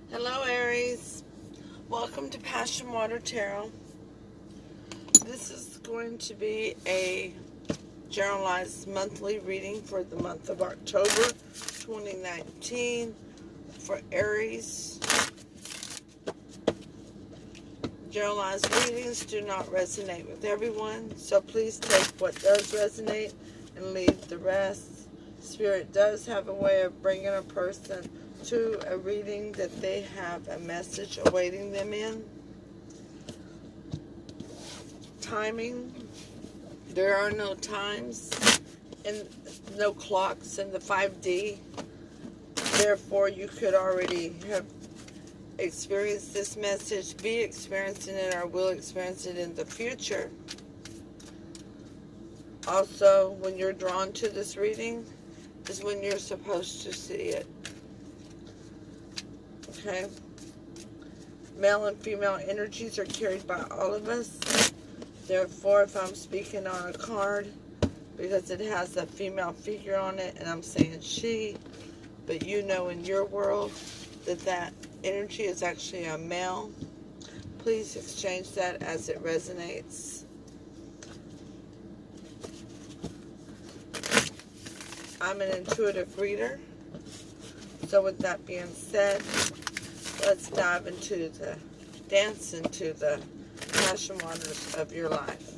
Hello Aries, welcome to Passion Water Tarot. This is going to be a generalized monthly reading for the month of October 2019 for Aries. Generalized readings do not resonate with everyone, so please take what does resonate and leave the rest. Spirit does have a way of bringing a person to a reading that they have a message awaiting them in. Timing, there are no times and no clocks in the 5D. Therefore, you could already have experienced this message, be experiencing it, or will experience it in the future. Also, when you're drawn to this reading is when you're supposed to see it. Okay? Male and female energies are carried by all of us. Therefore, if I'm speaking on a card, because it has a female figure on it, and I'm saying she, but you know in your world that energy is actually a male, please exchange that as it resonates. I'm an intuitive reader. So with that being said, let's dive into dance into the passion waters of your life.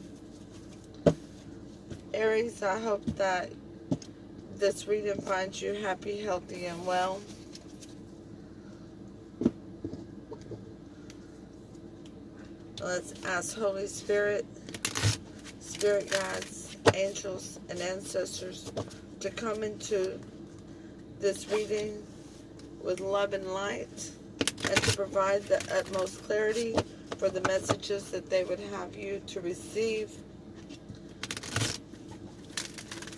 Aries, I hope that this reading finds you happy, healthy, and well. Let's ask Holy Spirit, spirit guides, angels, and ancestors to come into this reading with love and light, and to provide the utmost clarity for the messages that they would have you to receive,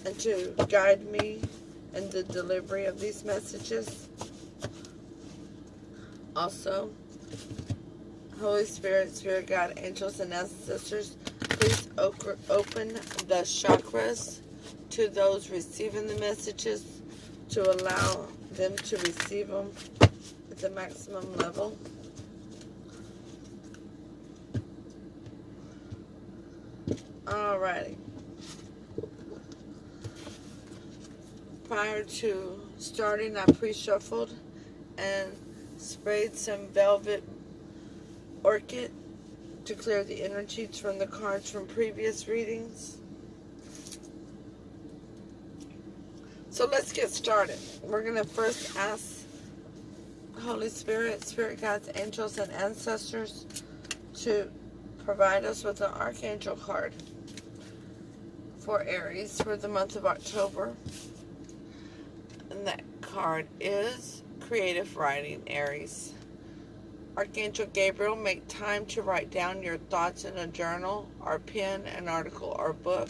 and to guide me in the delivery of these messages. Also, Holy Spirit, Spirit Guide, Angels, and Ancestors, please open the chakras to those receiving the messages to allow them to receive them at the maximum level. Alrighty. Prior to starting, I pre-shuffled and sprayed some velvet orchid to clear the energies from the cards from previous readings. So let's get started. We're going to first ask Holy Spirit, Spirit Guides, Angels, and Ancestors to provide us with an Archangel card for Aries for the month of October. And that card is Creative Writing, Aries. Archangel Gabriel, make time to write down your thoughts in a journal, or pen, an article, or book.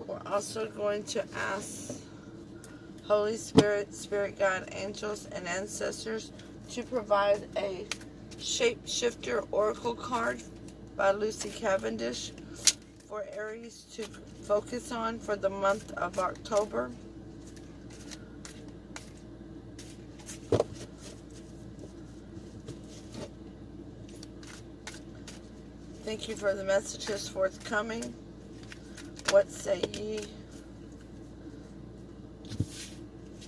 We're also going to ask Holy Spirit, Spirit Guide, Angels, and Ancestors to provide a Shapeshifter Oracle card by Lucy Cavendish for Aries to focus on for the month of October. Thank you for the messages forthcoming. What say ye?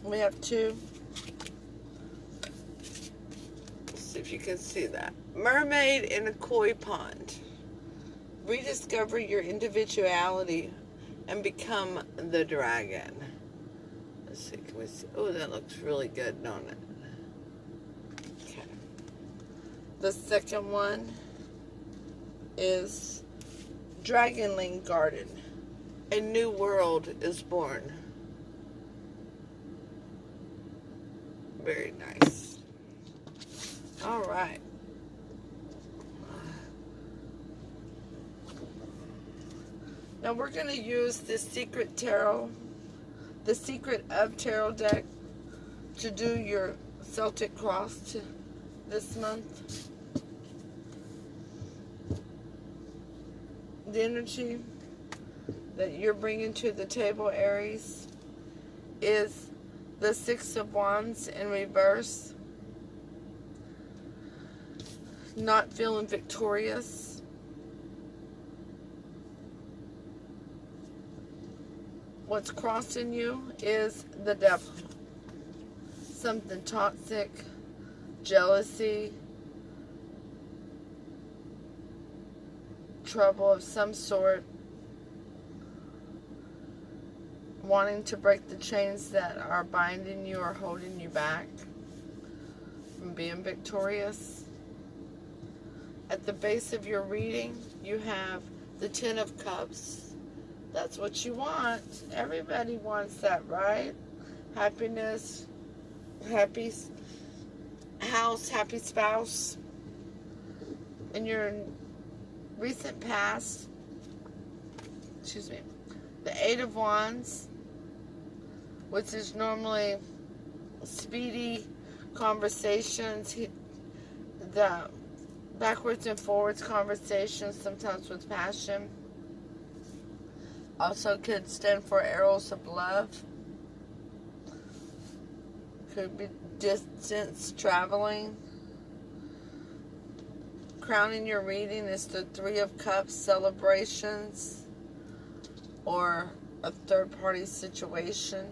We have two. Let's see if you can see that. Mermaid in a koi pond. Rediscover your individuality and become the dragon. Let's see, can we see? Oh, that looks really good, don't it? Okay. The second one is Dragonling Garden. A new world is born. Very nice. All right. Now we're going to use the Secret Tarot, the Secret of Tarot deck to do your Celtic Cross this month. The energy that you're bringing to the table, Aries, is The Six of Wands in reverse. Not feeling victorious. What's crossing you is the devil. Something toxic, jealousy, trouble of some sort, wanting to break the chains that are binding you or holding you back from being victorious. At the base of your reading, you have the Ten of Cups. That's what you want. Everybody wants that, right? Happiness, happy house, happy spouse. In your recent past, excuse me, the Eight of Wands, which is normally speedy conversations, the backwards and forwards conversations, sometimes with passion. Also could stand for arrows of love. Could be distance traveling. Crowning your reading is the Three of Cups, celebrations, or a third-party situation.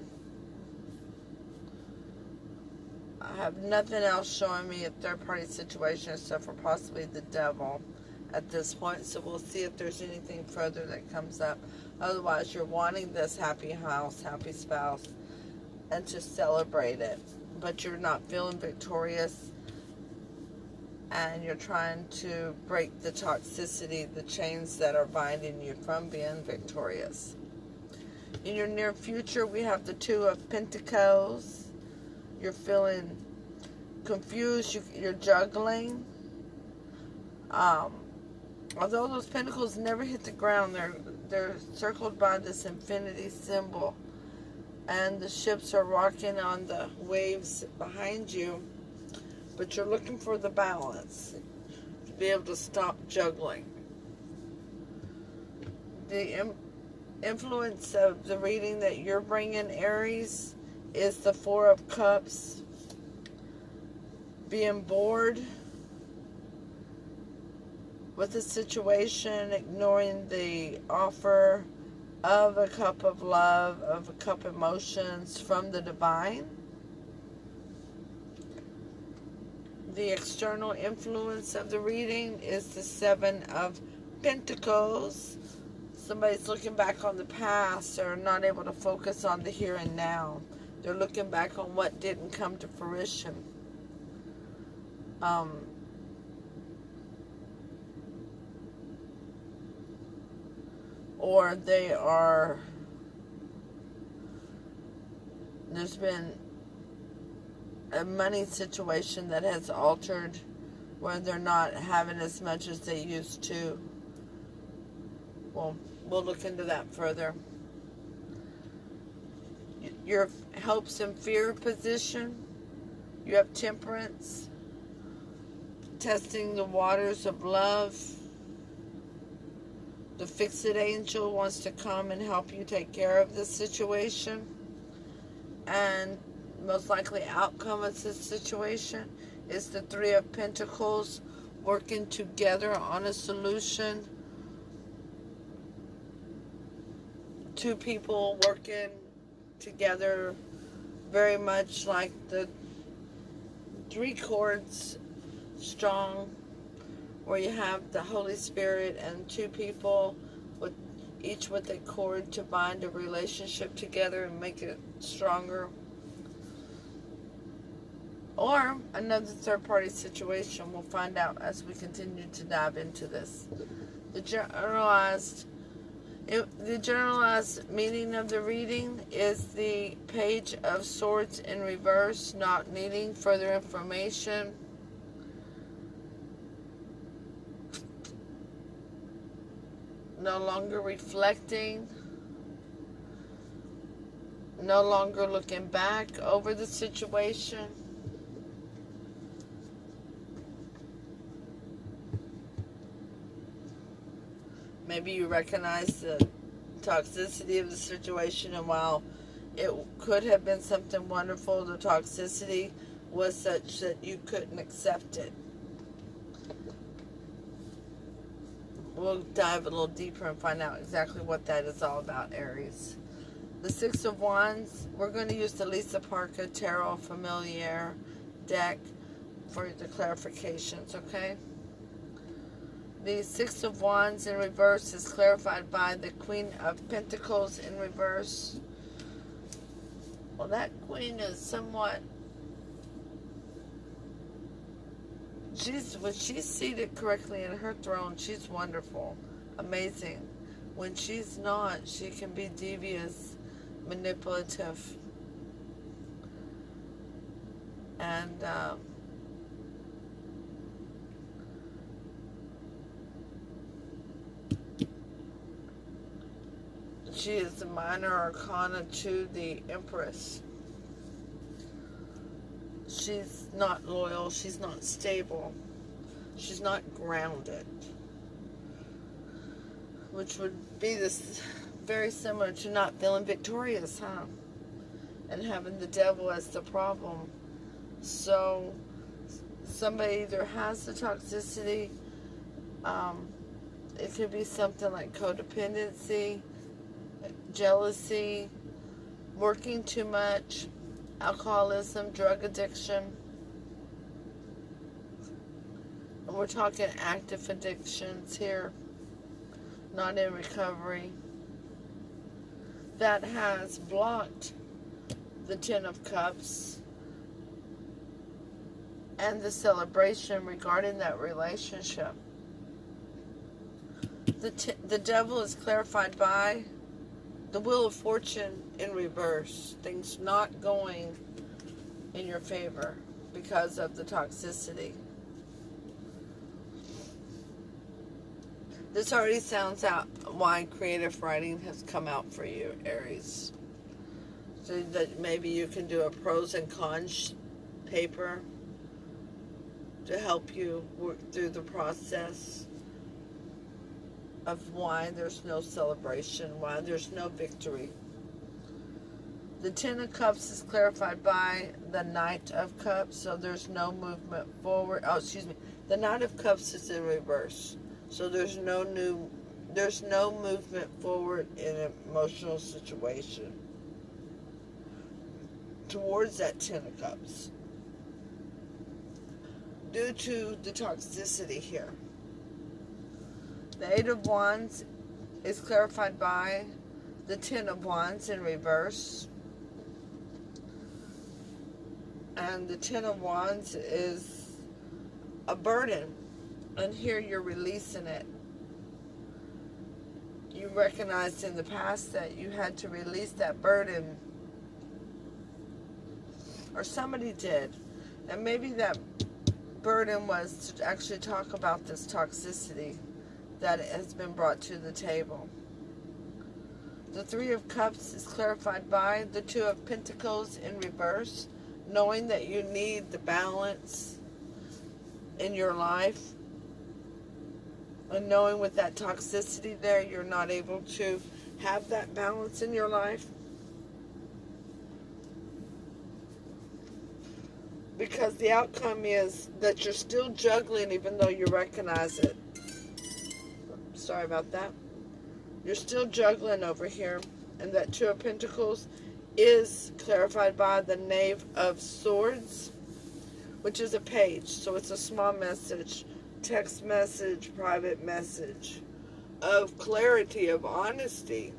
I have nothing else showing me a third-party situation except for possibly the devil at this point. So we'll see if there's anything further that comes up. Otherwise, you're wanting this happy house, happy spouse, and to celebrate it. But you're not feeling victorious. And you're trying to break the toxicity, the chains that are binding you from being victorious. In your near future, we have the Two of Pentacles. You're feeling confused. You're juggling. Although those pentacles never hit the ground, they're circled by this infinity symbol. And the ships are rocking on the waves behind you. But you're looking for the balance to be able to stop juggling. The influence of the reading that you're bringing, Aries, is the Four of Cups. Being bored with the situation, ignoring the offer of a cup of love, of a cup of emotions from the divine. The external influence of the reading is the Seven of Pentacles. Somebody's looking back on the past. They're not able to focus on the here and now. They're looking back on what didn't come to fruition. Or there's been a money situation that has altered where they're not having as much as they used to. Well, we'll look into that further. Your hopes and fear position. You have Temperance. Testing the waters of love. The Fix-It Angel wants to come and help you take care of this situation. And most likely outcome of this situation is the Three of Pentacles, working together on a solution. Two people working together, very much like the three chords strong, where you have the Holy Spirit and two people with each with a cord to bind a relationship together and make it stronger. Or another third-party situation. We'll find out as we continue to dive into this. The generalized meaning of the reading is the Page of Swords in reverse, not needing further information. No longer reflecting. No longer looking back over the situation. Maybe you recognize the toxicity of the situation, and while it could have been something wonderful. The toxicity was such that you couldn't accept it. We'll dive a little deeper and find out exactly what that is all about, Aries. The Six of Wands, we're going to use the Lisa Parker Tarot Familiar deck for the clarifications, okay? The Six of Wands in reverse is clarified by the Queen of Pentacles in reverse. Well, that Queen is somewhat... when she's seated correctly in her throne, she's wonderful, amazing. When she's not, she can be devious, manipulative, and she is the minor arcana to the Empress. She's not loyal, she's not stable, she's not grounded, which would be this very similar to not feeling victorious, huh? And having the devil as the problem. So somebody either has the toxicity, it could be something like codependency, jealousy, working too much, alcoholism, drug addiction. And we're talking active addictions here, not in recovery. That has blocked the Ten of Cups and the celebration regarding that relationship. The devil is clarified by the Wheel of Fortune in reverse. Things not going in your favor because of the toxicity. This already sounds out why creative writing has come out for you, Aries. So that maybe you can do a pros and cons paper to help you work through the process of why there's no celebration, why there's no victory. The Ten of Cups is clarified by the Knight of Cups, so there's no movement forward. Oh, excuse me. The Knight of Cups is in reverse, so there's no movement forward in an emotional situation towards that Ten of Cups due to the toxicity here. The Eight of Wands is clarified by the Ten of Wands in reverse. And the Ten of Wands is a burden. And here you're releasing it. You recognized in the past that you had to release that burden. Or somebody did. And maybe that burden was to actually talk about this toxicity that has been brought to the table. The Three of Cups is clarified by the Two of Pentacles in reverse, knowing that you need the balance in your life, and knowing with that toxicity there, you're not able to have that balance in your life. Because the outcome is that you're still juggling even though you recognize it. Sorry about that. You're still juggling over here. And that Two of Pentacles is clarified by the Knave of Swords, which is a page. So it's a small message, text message, private message of clarity, of honesty,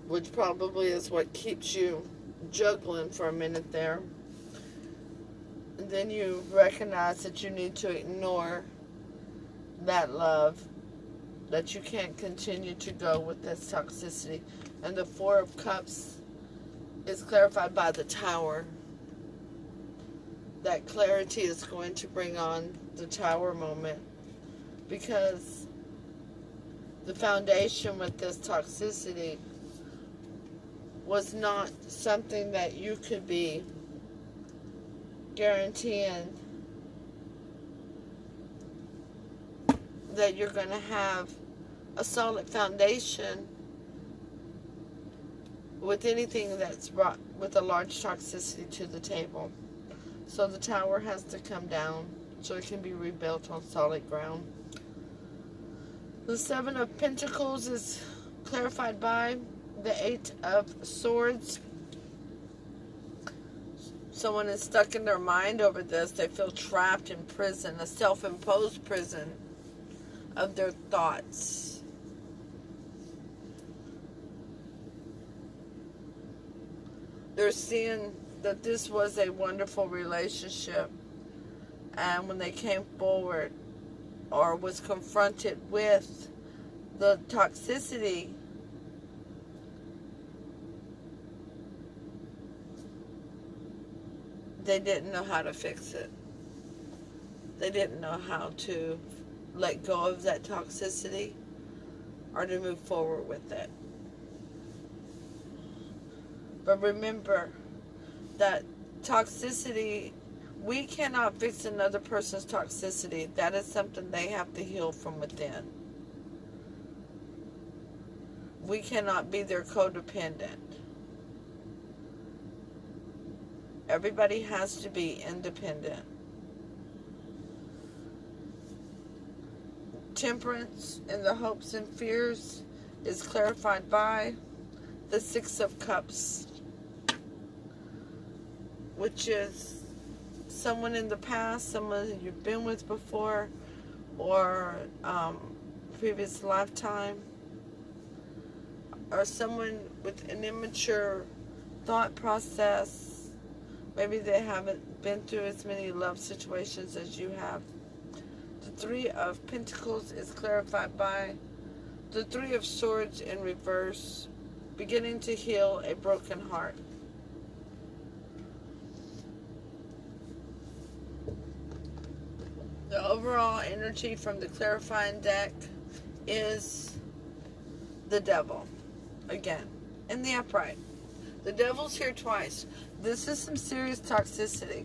which probably is what keeps you juggling for a minute there. And then you recognize that you need to ignore that love, that you can't continue to go with this toxicity. And the Four of Cups is clarified by the Tower. That clarity is going to bring on the Tower moment, because the foundation with this toxicity was not something that you could be guaranteeing that you're going to have a solid foundation with anything that's brought with a large toxicity to the table. So the tower has to come down so it can be rebuilt on solid ground. The Seven of Pentacles is clarified by the Eight of Swords. Someone is stuck in their mind over this. They feel trapped in prison, a self-imposed prison of their thoughts. They're seeing that this was a wonderful relationship, and when they came forward or was confronted with the toxicity, they didn't know how to fix it. They didn't know how to let go of that toxicity or to move forward with it. But remember that toxicity, we cannot fix another person's toxicity. That is something they have to heal from within. We cannot be their codependent. Everybody has to be independent. Temperance in the hopes and fears is clarified by the Six of Cups, which is someone in the past, someone you've been with before, or previous lifetime, or someone with an immature thought process. Maybe they haven't been through as many love situations as you have. The Three of Pentacles is clarified by the Three of Swords in reverse, beginning to heal a broken heart. The overall energy from the clarifying deck is the Devil. Again, in the upright. The Devil's here twice. This is some serious toxicity.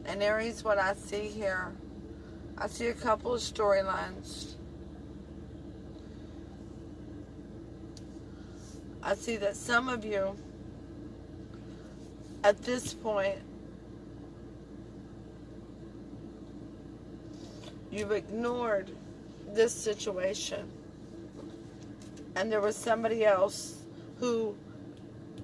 And Aries, what I see here, I see a couple of storylines. I see that some of you, at this point, you've ignored this situation. And there was somebody else who,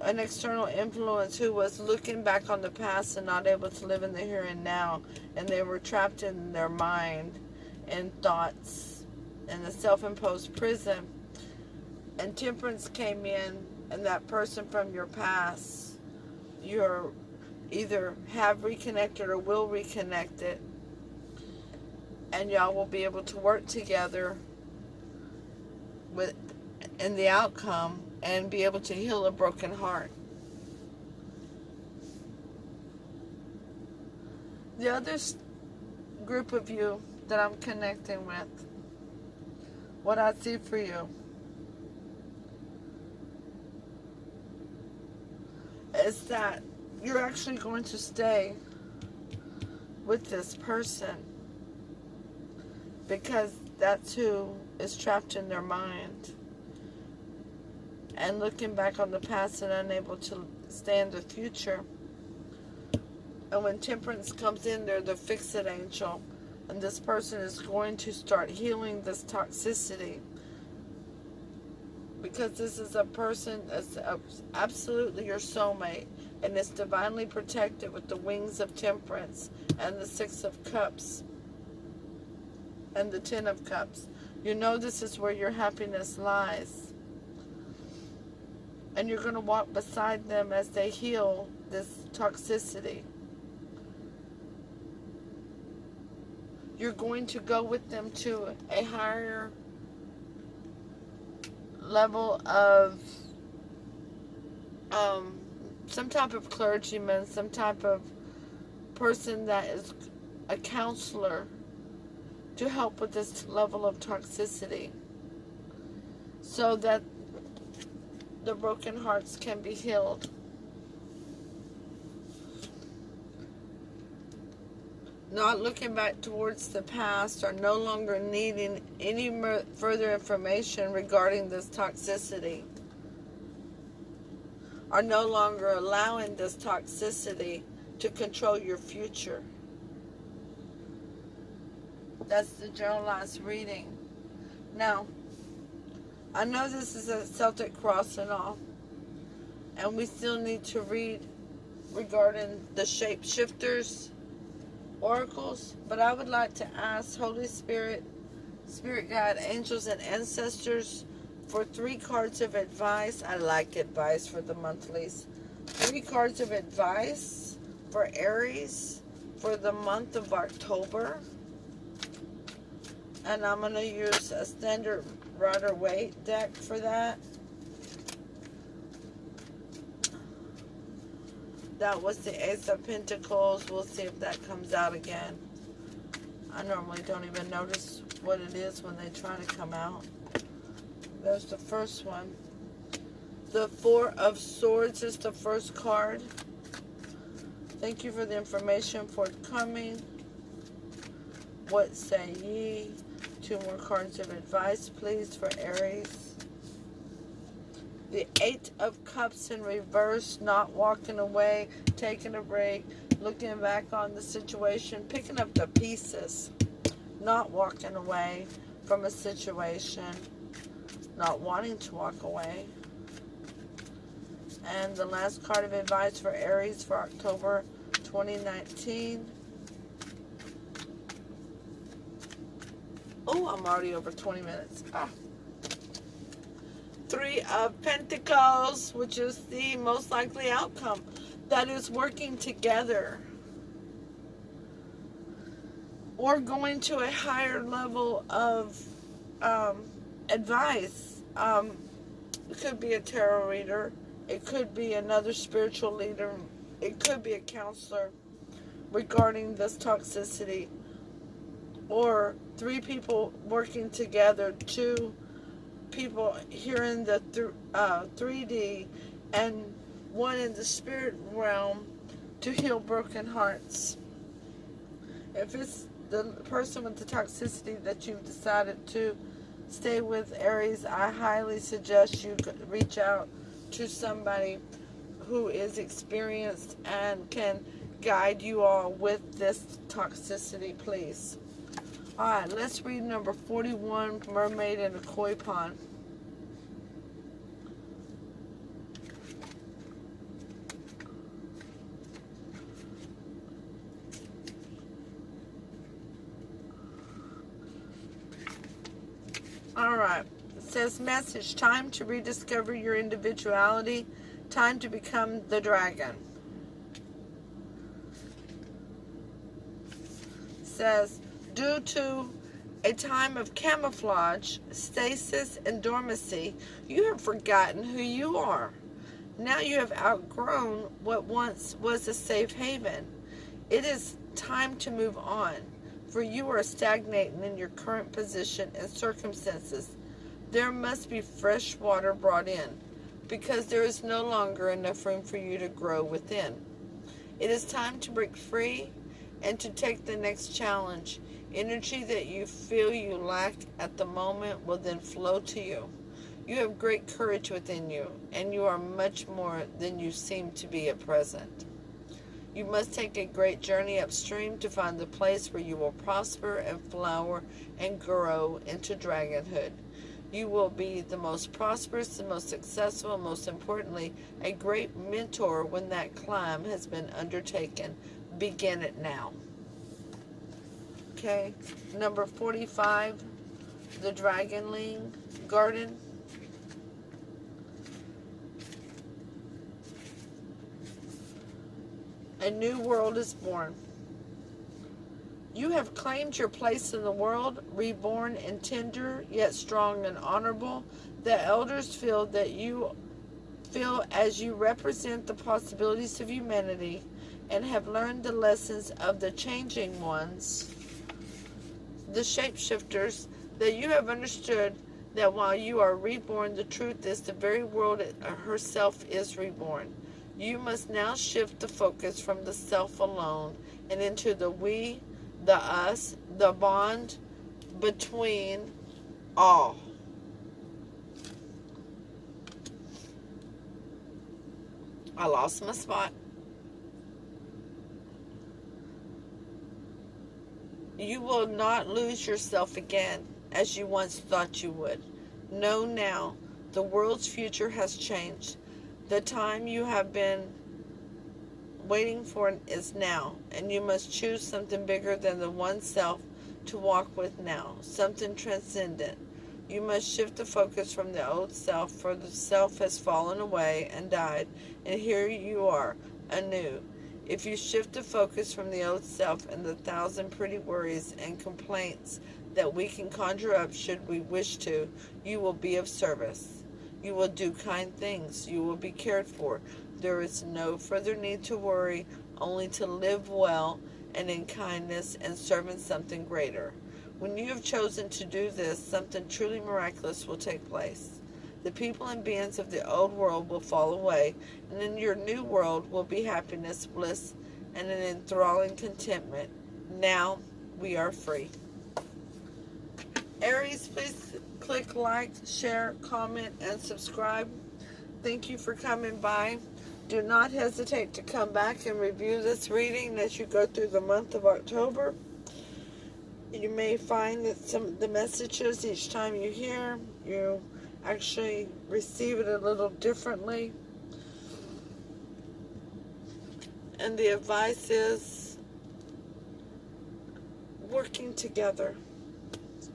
an external influence, who was looking back on the past and not able to live in the here and now. And they were trapped in their mind and thoughts in a self-imposed prison. And Temperance came in, and that person from your past, you're either have reconnected or will reconnect it. And y'all will be able to work together with in the outcome and be able to heal a broken heart. The other group of you that I'm connecting with, what I see for you is that you're actually going to stay with this person because that's who is trapped in their mind and looking back on the past and unable to stay in the future. And when Temperance comes in, they're the fix-it angel, and this person is going to start healing this toxicity because this is a person that's absolutely your soulmate, and it's divinely protected with the wings of Temperance and the Six of Cups and the Ten of Cups. You know this is where your happiness lies. And you're going to walk beside them as they heal this toxicity. You're going to go with them to a higher level of some type of clergyman, some type of person that is a counselor to help with this level of toxicity so that the broken hearts can be healed. not looking back towards the past, or no longer needing any further information regarding this toxicity, are no longer allowing this toxicity to control your future. That's the generalized reading. Now, I know this is a Celtic cross and all, and we still need to read regarding the shapeshifters, oracles, but I would like to ask Holy Spirit, Spirit Guide, angels, and ancestors for 3 cards of advice. I like advice for the monthlies. 3 cards of advice for Aries for the month of October. And I'm going to use a standard Rider-Waite deck for that. That was the Ace of Pentacles. We'll see if that comes out again. I normally don't even notice what it is when they try to come out. There's the first one. The 4 of Swords is the first card. Thank you for the information forthcoming. What say ye? 2 more cards of advice, please, for Aries. The 8 of Cups in reverse, not walking away, taking a break, looking back on the situation, picking up the pieces, not walking away from a situation, not wanting to walk away. And the last card of advice for Aries for October 2019. Oh, I'm already over 20 minutes. 3 of Pentacles, which is the most likely outcome. That is working together, or going to a higher level of advice. It could be a tarot reader. It could be another spiritual leader. It could be a counselor regarding this toxicity. Or 3 people working together, 2 people here in the 3D and 1 in the spirit realm to heal broken hearts. If it's the person with the toxicity that you've decided to stay with, Aries, I highly suggest you reach out to somebody who is experienced and can guide you all with this toxicity, please. Alright, let's read number 41, Mermaid in a Koi Pond. Alright, it says message, time to rediscover your individuality, time to become the dragon. It says, due to a time of camouflage, stasis, and dormancy, you have forgotten who you are. Now you have outgrown what once was a safe haven. It is time to move on, for you are stagnating in your current position and circumstances. There must be fresh water brought in, because there is no longer enough room for you to grow within. It is time to break free and to take the next challenge. Energy that you feel you lack at the moment will then flow to you. You have great courage within you, and you are much more than you seem to be at present. You must take a great journey upstream to find the place where you will prosper and flower and grow into dragonhood. You will be the most prosperous, the most successful, and most importantly, a great mentor when that climb has been undertaken. Begin it now. Okay, number 45, the Dragonling Garden. A new world is born. You have claimed your place in the world, reborn and tender, yet strong and honorable. The elders feel that you feel as you represent the possibilities of humanity and have learned the lessons of the changing ones, the shapeshifters, that you have understood that while you are reborn, the truth is the very world herself is reborn. You must now shift the focus from the self alone and into the we, the us, the bond between all. I lost my spot. You will not lose yourself again as you once thought you would. Know now, the world's future has changed. The time you have been waiting for is now, and you must choose something bigger than the one self to walk with now, something transcendent. You must shift the focus from the old self, for the self has fallen away and died, and here you are, anew. If you shift the focus from the old self and the thousand pretty worries and complaints that we can conjure up should we wish to, you will be of service. You will do kind things. You will be cared for. There is no further need to worry, only to live well and in kindness and serving something greater. When you have chosen to do this, something truly miraculous will take place. The people and beings of the old world will fall away, and in your new world will be happiness, bliss, and an enthralling contentment. Now we are free. Aries, please click like, share, comment, and subscribe. Thank you for coming by. Do not hesitate to come back and review this reading as you go through the month of October. You may find that some of the messages each time you hear, you actually receive it a little differently. And the advice is working together,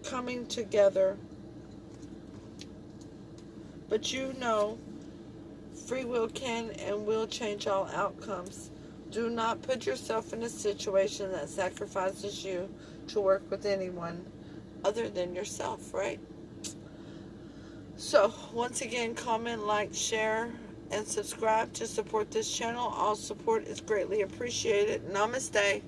coming together. But you know, free will can and will change all outcomes. Do not put yourself in a situation that sacrifices you to work with anyone other than yourself, right? So, once again, comment, like, share, and subscribe to support this channel. All support is greatly appreciated. Namaste.